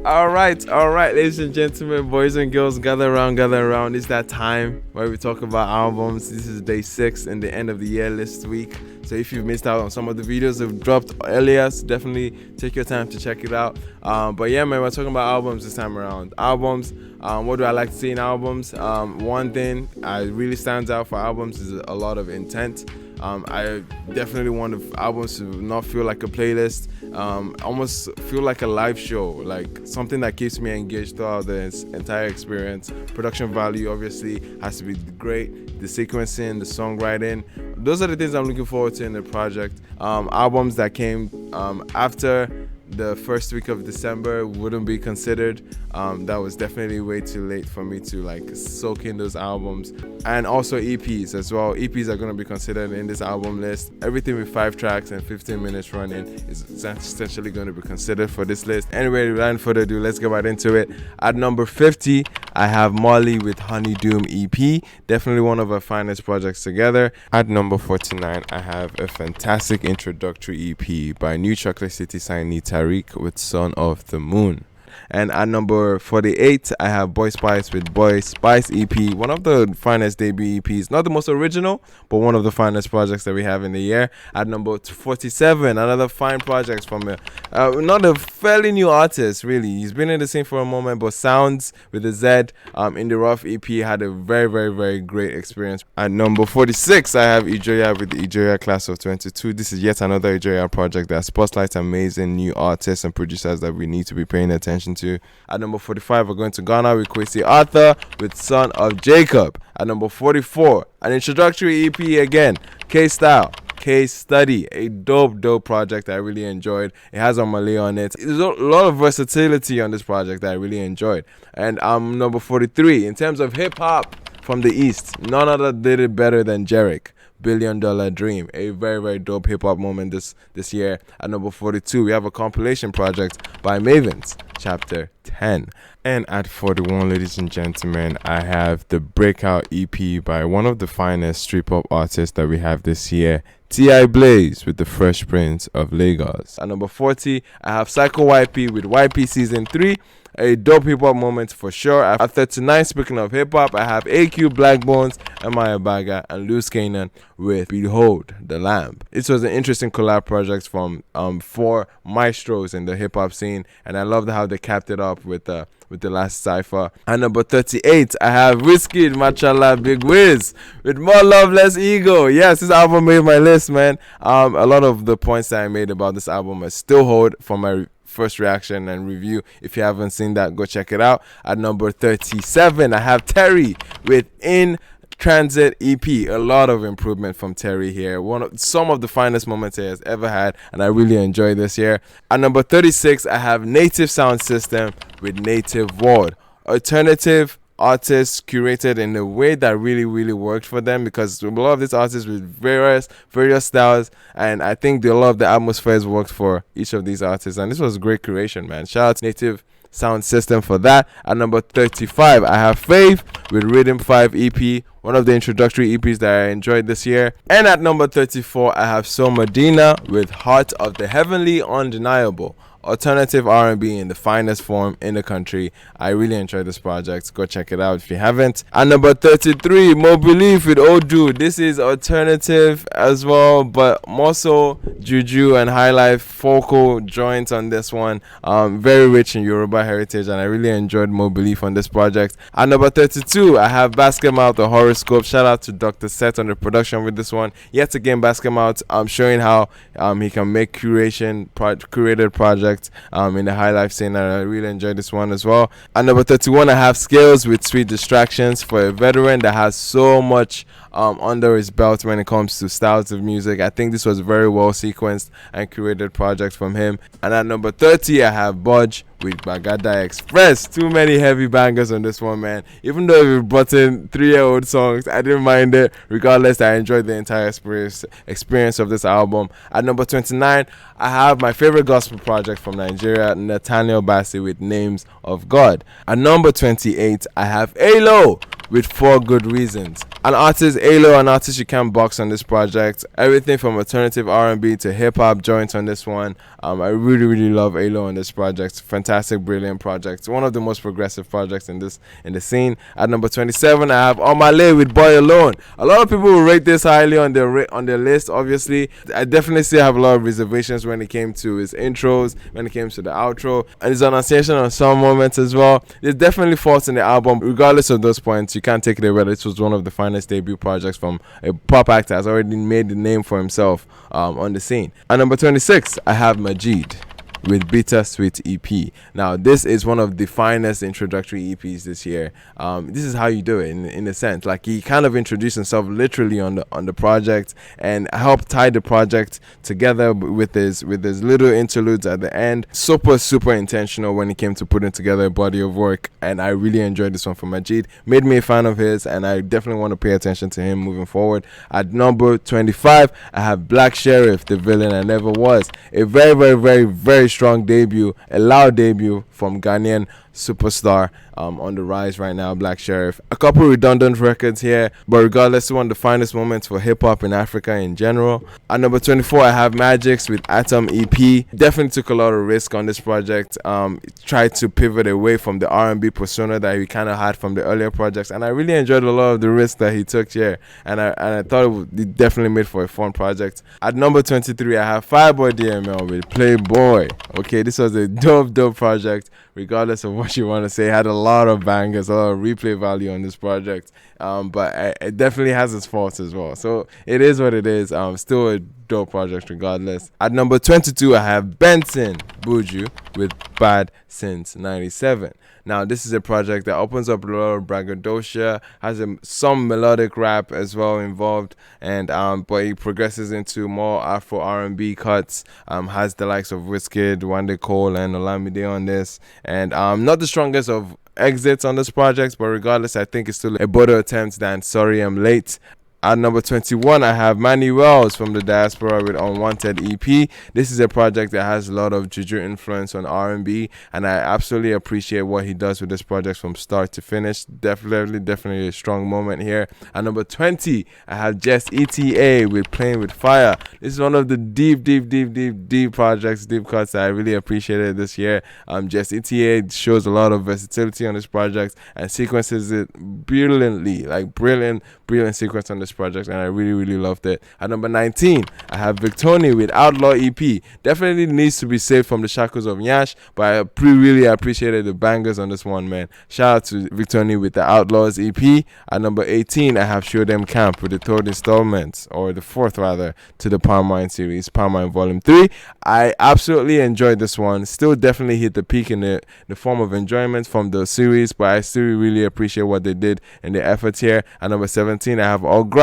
All right, ladies and gentlemen, boys and girls, gather around. It's that time where we talk about albums. This is day 6 in the end of the year list week. So if you've missed out on some of the videos that have dropped earlier, so definitely take your time to check it out. But yeah, man, we're talking about albums this time around. Albums, what do I like to see in albums? One thing that really stands out for albums is a lot of intent. I definitely want the albums to not feel like a playlist, almost feel like a live show, like something that keeps me engaged throughout the entire experience. Production value obviously has to be great, the sequencing, the songwriting, those are the things I'm looking forward to in the project. Albums that came after the first week of December wouldn't be considered. That was definitely way too late for me to like soak in those albums. And also EPs as well. EPs are going to be considered in this album list. Everything with 5 tracks and 15 minutes running is essentially going to be considered for this list. Anyway, without further ado, let's get right into it. At number 50, I have Molly with Honey Doom EP. Definitely one of our finest projects together. At number 49, I have a fantastic introductory EP by New Chocolate City signee Jeriq with Son of the Moon. And at number 48, I have Boy Spyce with Boy Spyce EP, one of the finest debut EPs. Not the most original, but one of the finest projects that we have in the year. At number 47, another fine project from not a fairly new artist, really. He's been in the scene for a moment, but Sounds with a Z in the Rough EP had a very great experience. At number 46, I have Ejoya with the Ejoya Class of 22. This is yet another Ejoya project that spotlights amazing new artists and producers that we need to be paying attention to. At number 45, we're going to Ghana with Kwesi Arthur with Son of Jacob. At number 44, an introductory EP again, Kaestyle, Case Study, a dope project that I really enjoyed. It has Malay on it. There's a lot of versatility on this project that I really enjoyed. And number 43, in terms of hip hop from the East, none other did it better than Jeriq. $1 Billion Dream, a very dope hip-hop moment this year. At number 42, we have a compilation project by MAVINS Chapter 10. And at 41, ladies and gentlemen, I have the Breakout EP by one of the finest street pop artists that we have this year, T.I. Blaze with the Fresh Prince of Lagos. At number 40, I have Psycho YP with YP Season 3. A dope hip-hop moment for sure. At 39, speaking of hip-hop, I have AQ, Blaqbonez, M.I Abaga, and Loose Cannon with Behold the Lamb. This was an interesting collab project from 4 maestros in the hip-hop scene, and I loved how they capped it up with the last cypher. At number 38, I have Wizkid, Machala, Big Wiz with More Love, Less Ego. Yes, this album made my list, man. A lot of the points that I made about this album I still hold from my first reaction and review. If you haven't seen that, go check it out. At number 37, I have Terry with In Transit EP. A lot of improvement from Terry here. Some of the finest moments he has ever had, and I really enjoyed this year. At number 36, I have Native Sound System with Native World. Alternative artists curated in a way that really worked for them, because a lot of these artists with various styles, and I think a lot of the atmospheres worked for each of these artists, and this was great curation, man. Shout out to Native Sound System for that. At number 35, I have Faves with Riddim 5 EP, one of the introductory EPs that I enjoyed this year. And at number 34, I have So Medina with Heart of the Heavenly Undeniable. Alternative R&B in the finest form in the country. I really enjoyed this project. Go check it out if you haven't. At number 33, Mo Belief with Odu. This is alternative as well, but more so Juju and Highlife focal joints on this one. Very rich in Yoruba heritage, and I really enjoyed Mo Belief on this project. At number 32, I have Basketmouth Horoscopes. Shout out to Dr. Set on the production with this one. Yet again, Basketmouth showing how he can make curated projects in the high life scene, and I really enjoyed this one as well. At number 31, I have Scales with Sweet Distractions, for a veteran that has so much under his belt when it comes to styles of music. I think this was a very well sequenced and curated project from him. And at number 30, I have BOJ Gbagada Express. Too many heavy bangers on this one, man. Even though we brought in 3-year-old songs, I didn't mind it. Regardless, I enjoyed the entire experience of this album. At number 29, I have my favorite gospel project from Nigeria, Nathaniel Bassey with Names of God. At number 28, I have Aylo with 4 Good Reasons. An artist, Aylo, an artist you can't box on this project. Everything from alternative R&B to hip-hop joints on this one. I really love Aylo on this project. Fantastic, brilliant project. One of the most progressive projects in the scene. At number 27, I have Omale with Boy Alone. A lot of people will rate this highly on their list. Obviously, I definitely still have a lot of reservations when it came to his intros, when it came to the outro, and his pronunciation on some moments as well. There's definitely faults in the album. Regardless of those points, you can't take it away. This was one of the finest debut projects from a pop actor that's already made the name for himself on the scene. At number 26, I have Majid with Bittersweet EP. Now, this is one of the finest introductory EPs this year. This is how you do it in a sense. Like, he kind of introduced himself literally on the project and helped tie the project together with his little interludes at the end. Super intentional when it came to putting together a body of work, and I really enjoyed this one from Majid. Made me a fan of his, and I definitely want to pay attention to him moving forward. At number 25, I have Black Sherif, The Villain I Never Was. A very strong debut, a loud debut from Ghanaian superstar on the rise right now, Black Sherif. A couple redundant records here, but regardless, one of the finest moments for hip-hop in Africa in general. At number 24, I have Magixx with Atom EP. Definitely took a lot of risk on this project. Tried to pivot away from the R&B persona that he kind of had from the earlier projects, and I really enjoyed a lot of the risk that he took here, and I thought it definitely made for a fun project. At number 23, I have Fireboy DML with Playboy. Okay, this was a dope project. Regardless of what you want to say, it had a lot of bangers, a lot of replay value on this project, but it definitely has its faults as well. So it is what it is. Still a dope project regardless. At number 22, I have Benson Buju with Bad Since 97. Now, this is a project that opens up a lot of braggadocio, has some melodic rap as well involved, and but it progresses into more Afro R&B cuts. Has the likes of Wizkid, Wande Cole, and Olamide on this, and not the strongest of exits on this project, but regardless, I think it's still a better attempt than Sorry I'm Late. At number 21, I have Mannywellz from the Diaspora with Unwanted EP. This is a project that has a lot of Juju influence on R&B, and I absolutely appreciate what he does with this project from start to finish. Definitely a strong moment here. At number 20, I have Jess ETA with Playing With Fire. This is one of the deep projects, deep cuts that I really appreciated this year. Jess ETA shows a lot of versatility on this project and sequences it brilliantly, like brilliant sequence on this project, and I really loved it. At number 19, I have Victoni with Outlaw EP. Definitely needs to be saved from the shackles of Nyash, but I really appreciated the bangers on this one, man. Shout out to Victoni with the Outlaws EP. At number 18, I have Show Them Camp with the third installment, or the fourth rather, to the Palmine series, Palmine Volume 3. I absolutely enjoyed this one. Still definitely hit the peak in the form of enjoyment from the series, but I still really appreciate what they did and the efforts here. At number 17, I have Ogranya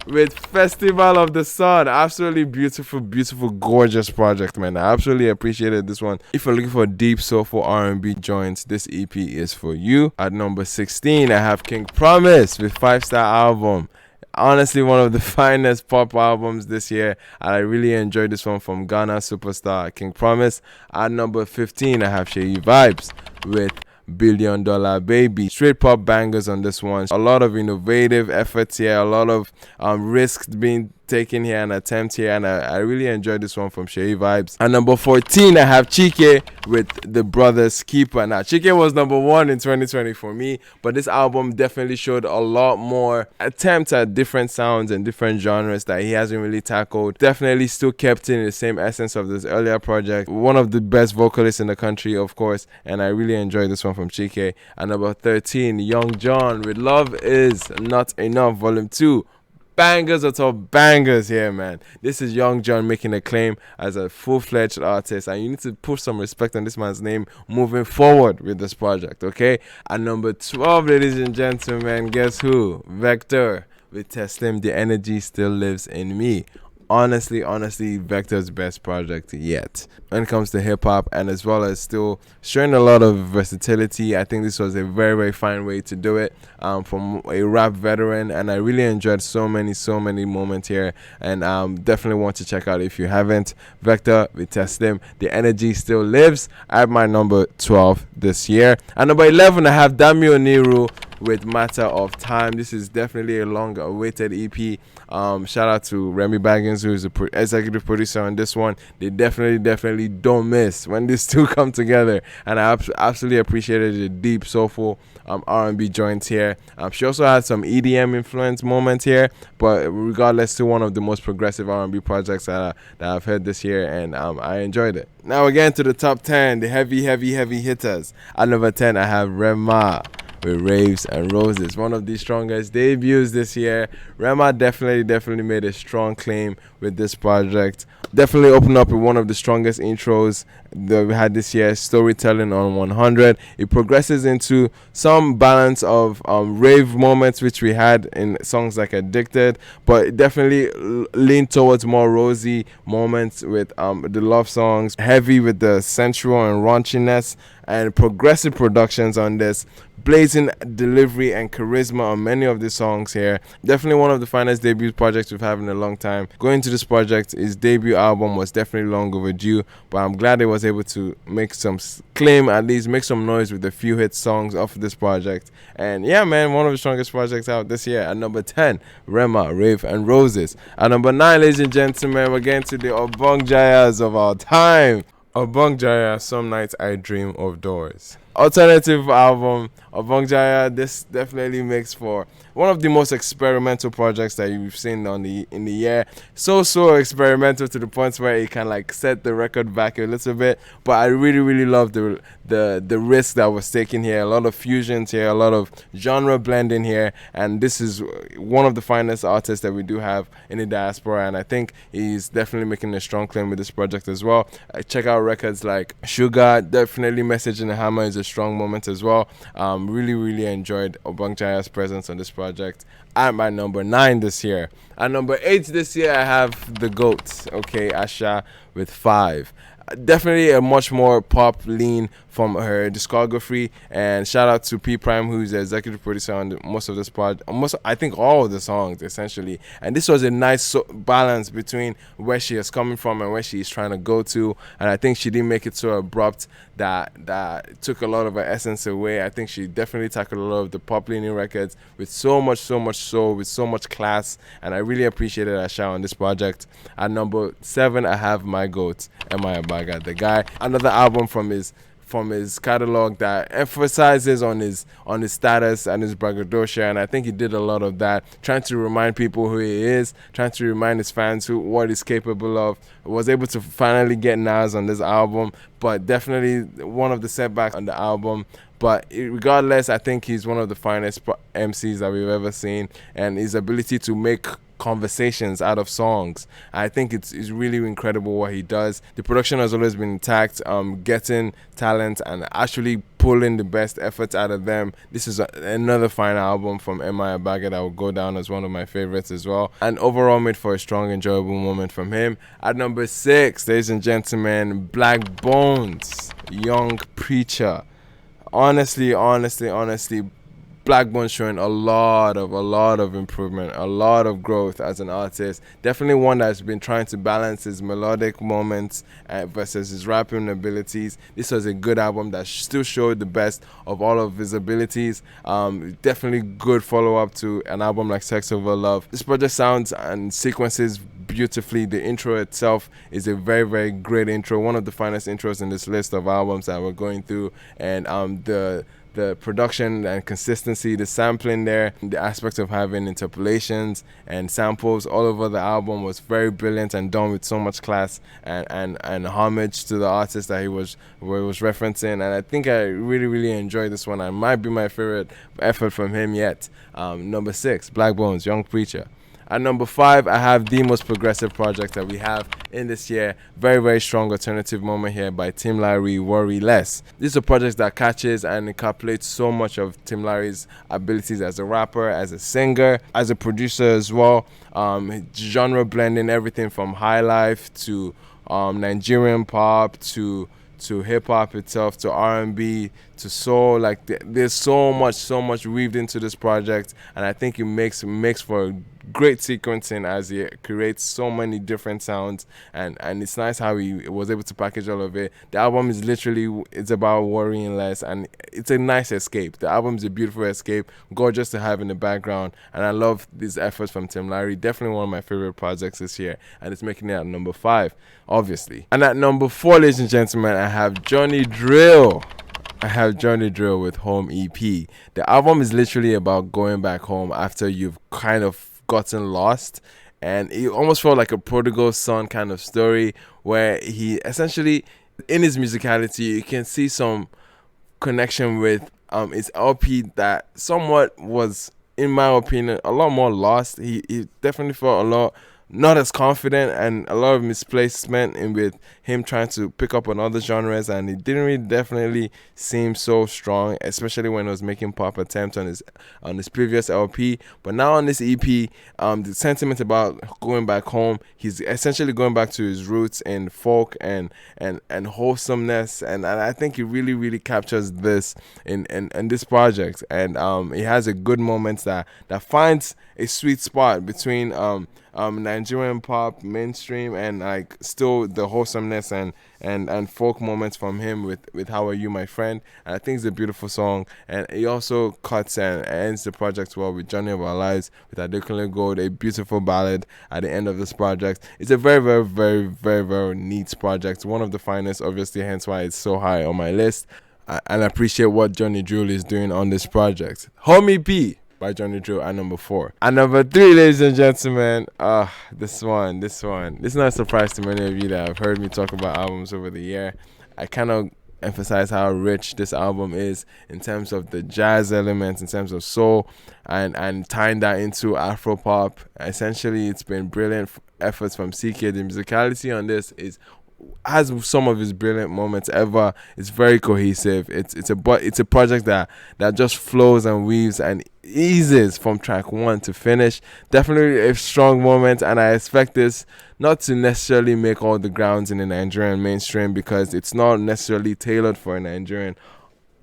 with Festival of the Sun. Absolutely beautiful, gorgeous project, man. I absolutely appreciated this one. If you're looking for deep, soulful R&B joints, this EP is for you. At number 16, I have King Promise with 5-Star Album. Honestly, one of the finest pop albums this year, and I really enjoyed this one from Ghana superstar King Promise. At number 15, I have Sheyi Vibes with $1 Billion Baby. Straight pop bangers on this one. A lot of innovative efforts here, a lot of risks being taken here, an attempt here, and I really enjoyed this one from Sheyi Vibes. At number 14, I have Chike with The Brothers Keeper. Now, Chike was number 1 in 2020 for me, but this album definitely showed a lot more attempts at different sounds and different genres that he hasn't really tackled. Definitely still kept in the same essence of this earlier project. One of the best vocalists in the country, of course, and I really enjoyed this one from Chike. At number 13, Young John with Love Is Not Enough Volume 2. Bangers on top bangers here, man. This is Young John making a claim as a full-fledged artist, and you need to put some respect on this man's name moving forward with this project, okay? At number 12, ladies and gentlemen, guess who? Vector with Teslim, The Energy Still Lives in Me. Honestly, Vector's best project yet when it comes to hip-hop, and as well as still showing a lot of versatility. I think this was a very fine way to do it from a rap veteran, and I really enjoyed so many moments here, and definitely want to check out if you haven't. Vector with Teslim, The Energy Still Lives. I have my number 12 this year. At number 11, I have Dami Oniru with Matter of Time. This is definitely a long awaited EP. Shout out to Remy Baggins, who is the executive producer on this one. They definitely don't miss when these two come together, and I absolutely appreciated the deep, soulful R&B joints here. She also had some EDM influence moments here, but regardless, still one of the most progressive R&B projects that I've heard this year, and I enjoyed it. Now again to the top 10, the heavy hitters. At number 10, I have Rema with Raves and Roses, one of the strongest debuts this year. Rema definitely made a strong claim with this project. Definitely opened up with one of the strongest intros that we had this year, storytelling on 100. It progresses into some balance of rave moments which we had in songs like Addicted, but it definitely leaned towards more rosy moments with the love songs, heavy with the sensual and raunchiness, and progressive productions on this, blazing delivery and charisma on many of the songs here. Definitely one of the finest debut projects we've had in a long time. Going to this project, his debut album was definitely long overdue, but I'm glad he was able to make some claim, at least make some noise with a few hit songs off this project. And yeah, man, one of the strongest projects out this year. At number 10, Rema, Rave and Roses. At number 9, ladies and gentlemen, we're getting to the Obongjayas of our time. Obongjaya, Some Nights I Dream of Doors. Alternative album, Obongjaya. This definitely makes for one of the most experimental projects that you've seen in the year. So experimental to the point where it can like set the record back a little bit. But I really love the risk that was taken here. A lot of fusions here, a lot of genre blending here, and this is one of the finest artists that we do have in the diaspora. And I think he's definitely making a strong claim with this project as well. Check out records like Sugar. Definitely Message in the Hammer is a strong moment as well. Really enjoyed Obongjaya's presence on this project. At my number 9 this year. At number 8 this year, I have the GOAT, okay, Asha with 5. Definitely a much more pop lean from her discography, and shout out to P Prime, who's the executive producer on most of this project, I think all of the songs essentially. And this was a nice balance between where she is coming from and where she is trying to go to. And I think she didn't make it so abrupt that took a lot of her essence away. I think she definitely tackled a lot of the pop leaning records with so much soul, with so much class, and I really appreciated Asha on this project. At number 7, I have my GOAT, M.I Abaga The Guy. Another album from his catalog that emphasizes on his status and his braggadocio, and I think he did a lot of that, trying to remind people who he is, trying to remind his fans what he's capable of. Was able to finally get Nas on this album, but definitely one of the setbacks on the album. But regardless, I think he's one of the finest MCs that we've ever seen, and his ability to make conversations out of songs, I think it's really incredible what he does. The production has always been intact, getting talent and actually pulling the best efforts out of them. This is another fine album from M.I Abaga that will go down as one of my favorites as well, and overall made for a strong, enjoyable moment from him. At number 6, ladies and gentlemen, Blaqbonez, Young Preacher. Honestly, Blaqbonez showing a lot of improvement, a lot of growth as an artist. Definitely one that's been trying to balance his melodic moments versus his rapping abilities. This was a good album that still showed the best of all of his abilities. Definitely good follow-up to an album like Sex Over Love. This project sounds and sequences beautifully. The intro itself is a very great intro, one of the finest intros in this list of albums that we're going through, and the production and consistency, the sampling there, the aspect of having interpolations and samples all over the album was very brilliant and done with so much class and homage to the artist that he was referencing. And I think I really enjoyed this one. It might be my favorite effort from him yet. Number 6, Blaqbonez, Young Preacher. At number 5, I have the most progressive project that we have in this year. Very strong alternative moment here by Tim Larry, Worry Less. This is a project that catches and encapsulates so much of Tim Larry's abilities as a rapper, as a singer, as a producer as well. Genre blending everything from high life to Nigerian pop to hip hop itself, to R&B, to soul. Like there's so much weaved into this project, and I think it makes for a great sequencing as he creates so many different sounds, and it's nice how he was able to package all of it. The album is literally, it's about worrying less, and it's a nice escape. The album is a beautiful escape, gorgeous to have in the background, and I love these efforts from Tim Larry. Definitely one of my favorite projects this year, and it's making it at number 5, obviously. And at number 4, ladies and gentlemen, I have Drille. I have Drille with Home EP. The album is literally about going back home after you've kind of gotten lost, and it almost felt like a prodigal son kind of story, where he essentially, in his musicality, you can see some connection with his LP that somewhat was, in my opinion, a lot more lost. He definitely felt a lot not as confident, and a lot of misplacement in with him trying to pick up on other genres, and it didn't really definitely seem so strong, especially when he was making pop attempts on his previous LP. But now on this EP, the sentiment about going back home, he's essentially going back to his roots in folk and wholesomeness, and I think he really captures this in this project, and he has a good moments that finds a sweet spot between Nigerian pop, mainstream, and like still the wholesomeness and folk moments from him with How Are You My Friend. And I think it's a beautiful song, and he also cuts and ends the project well with Journey of Our Lives with Adekunle Gold, a beautiful ballad at the end of this project. It's a very neat project, one of the finest, obviously, hence why it's so high on my list. And I appreciate what Drille is doing on this project. Homie B by Drille at number 4. At number 3, ladies and gentlemen, this one. This is not a surprise to many of you that have heard me talk about albums over the year. I kind of emphasize how rich this album is in terms of the jazz elements, in terms of soul, and tying that into Afropop. Essentially, it's been brilliant efforts from Ckay. The musicality on this has some of his brilliant moments ever. It's very cohesive. It's a project that just flows and weaves and eases from track 1 to finish. Definitely a strong moment, and I expect this not to necessarily make all the grounds in the Nigerian mainstream, because it's not necessarily tailored for a Nigerian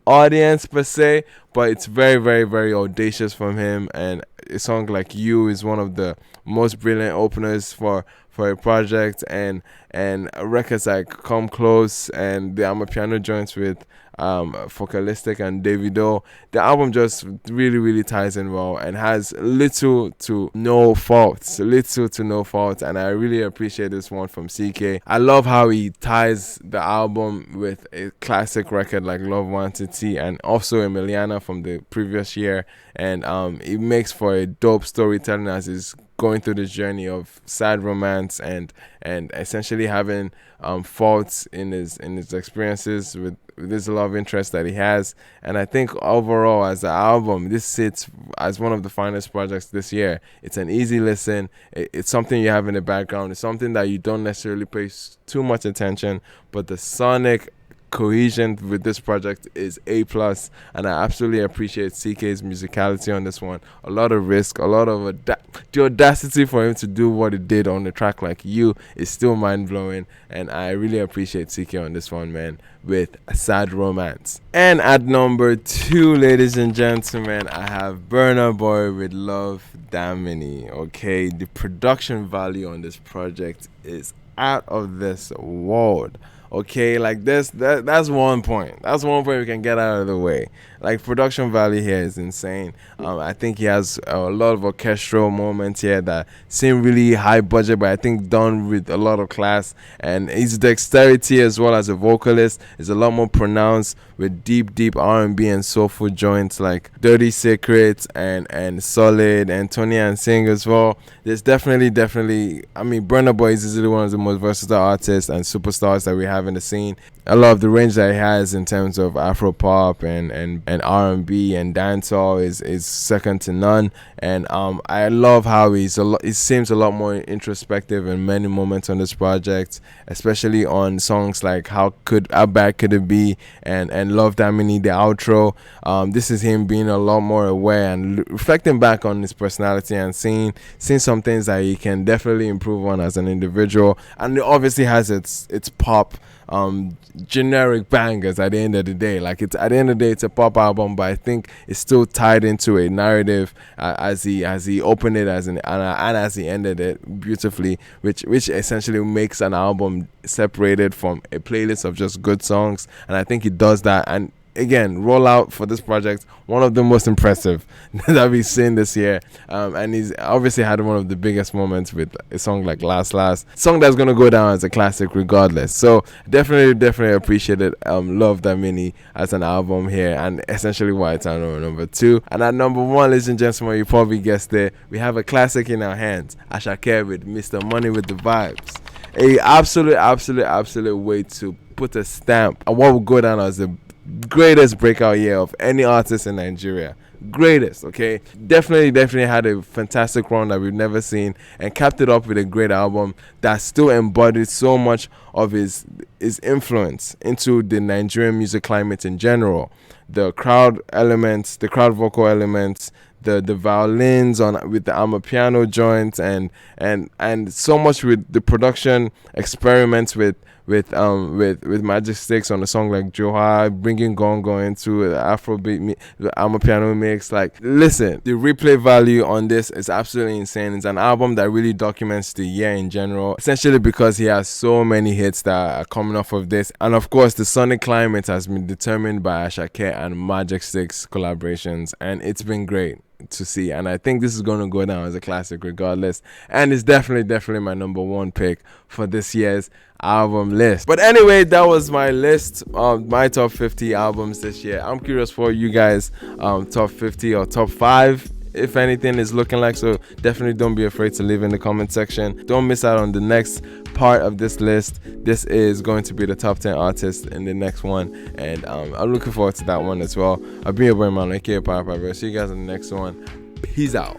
audience per se, but it's very audacious from him. And a song like You is one of the most brilliant openers for a project, and records like Come Close and the Amapiano joints with Focalistic and Davido. The album just really ties in well and has little to no faults, and I really appreciate this one from Ckay. I love how he ties the album with a classic record like Love Wanted T, and also Emiliana from the previous year, and it makes for a dope storytelling as he's going through this journey of sad romance and essentially having faults in his experiences with this love interest that he has. And I think overall, as an album, this sits as one of the finest projects this year. It's an easy listen. It's something you have in the background. It's something that you don't necessarily pay too much attention, but the sonic cohesion with this project is A+, and I absolutely appreciate Ckay's musicality on this one. A lot of risk, a lot of the audacity for him to do what he did on the track like You is still mind-blowing, and I really appreciate Ckay on this one, man, with Sad Romance. And at number 2, ladies and gentlemen, I have Burna Boy with Love Damini. Okay, the production value on this project is out of this world. Okay, like that's one point. That's one point we can get out of the way. Like, production value here is insane. I think he has a lot of orchestral moments here that seem really high budget, but I think done with a lot of class. And his dexterity as well as a vocalist is a lot more pronounced, with deep R&B and soulful joints like Dirty Secrets and Solid and Tony and Sing as well. There's definitely, I mean, Burna Boy is easily one of the most versatile artists and superstars that we have in the scene. I love the range that he has in terms of Afropop and R&B and dancehall is second to none. And I love how he seems a lot more introspective in many moments on this project, especially on songs like How Bad Could It Be and Love Damini, the outro. This is him being a lot more aware and reflecting back on his personality and seeing some things that he can definitely improve on as an individual. And it obviously has its pop generic bangers at the end of the day. Like, it's at the end of the day, it's a pop album, but I think it's still tied into a narrative as he opened it and as he ended it beautifully, which essentially makes an album separated from a playlist of just good songs. And I think he does that. And again, rollout for this project, one of the most impressive that we've seen this year, and he's obviously had one of the biggest moments with a song like Last song that's gonna go down as a classic regardless. So definitely appreciated love Damini as an album here, and essentially why it's on number 2. And at number 1, ladies and gentlemen, you probably guessed it, we have a classic in our hands, Asake with Mr. Money with the Vibes. A absolute way to put a stamp on what will go down as the greatest breakout year of any artist in Nigeria. Greatest, okay? Definitely had a fantastic run that we've never seen, and capped it up with a great album that still embodied so much of his influence into the Nigerian music climate in general. The crowd elements, the crowd vocal elements, the violins with the amapiano joints, and so much with the production experiments with Magixx on a song like Joha, bringing Gongo into the Afrobeat amapiano mix. Like, listen, the replay value on this is absolutely insane. It's an album that really documents the year in general, essentially because he has so many hits that are coming off of this. And of course, the sonic climate has been determined by Asake and Magixx collaborations, and it's been great to see. And I think this is going to go down as a classic regardless, and it's definitely my number 1 pick for this year's album list. But anyway, that was my list of my top 50 albums this year. I'm curious for you guys, top 50 or top 5 if anything is looking like. So definitely don't be afraid to leave in the comment section. Don't miss out on the next part of this list. This is going to be the top 10 artists in the next one, and I'm looking forward to that one as well. I've been your boy, man, Ckay Sad Romance. See you guys in the next one. Peace out.